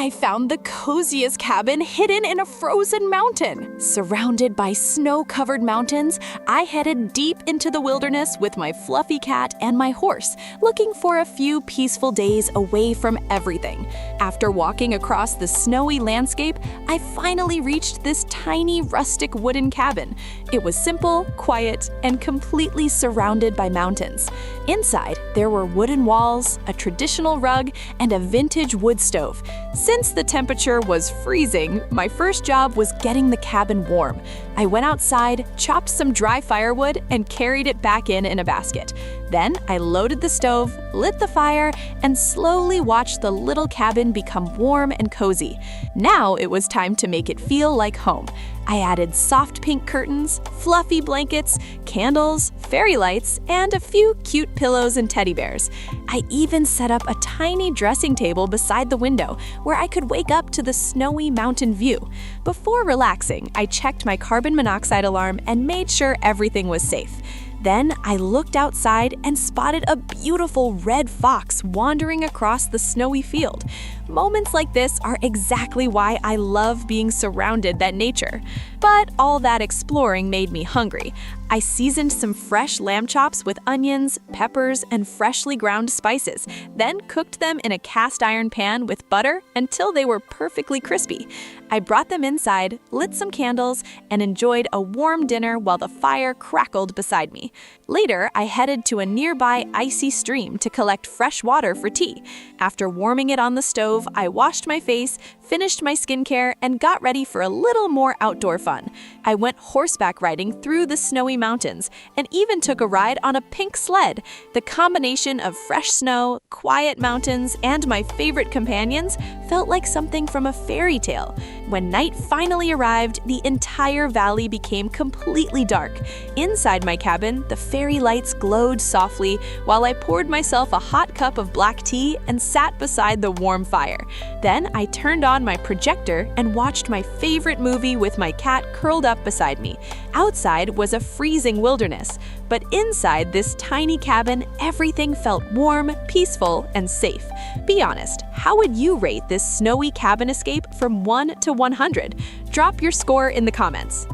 I found the coziest cabin hidden in a frozen mountain. Surrounded by snow-covered mountains, I headed deep into the wilderness with my fluffy cat and my horse, looking for a few peaceful days away from everything. After walking across the snowy landscape, I finally reached this tiny rustic wooden cabin. It was simple, quiet, and completely surrounded by mountains. Inside, there were wooden walls, a traditional rug, and a vintage wood stove. Since the temperature was freezing, my first job was getting the cabin warm. I went outside, chopped some dry firewood, and carried it back in a basket. Then I loaded the stove, lit the fire, and slowly watched the little cabin become warm and cozy. Now it was time to make it feel like home. I added soft pink curtains, fluffy blankets, candles, fairy lights, and a few cute pillows and teddy bears. I even set up a tiny dressing table beside the window where I could wake up to the snowy mountain view. Before relaxing, I checked my carbon monoxide alarm and made sure everything was safe. Then I looked outside and spotted a beautiful red fox wandering across the snowy field. Moments like this are exactly why I love being surrounded by nature. But all that exploring made me hungry. I seasoned some fresh lamb chops with onions, peppers, and freshly ground spices, then cooked them in a cast iron pan with butter until they were perfectly crispy. I brought them inside, lit some candles, and enjoyed a warm dinner while the fire crackled beside me. Later, I headed to a nearby icy stream to collect fresh water for tea. After warming it on the stove, I washed my face, finished my skincare, and got ready for a little more outdoor fun. I went horseback riding through the snowy mountains and even took a ride on a pink sled. The combination of fresh snow, quiet mountains, and my favorite companions felt like something from a fairy tale. When night finally arrived, the entire valley became completely dark. Inside my cabin, the fairy lights glowed softly while I poured myself a hot cup of black tea and sat beside the warm fire. Then I turned on my projector and watched my favorite movie with my cat curled up beside me. Outside was a freezing wilderness, but inside this tiny cabin, everything felt warm, peaceful, and safe. Be honest, how would you rate this snowy cabin escape from 1 to 100? Drop your score in the comments.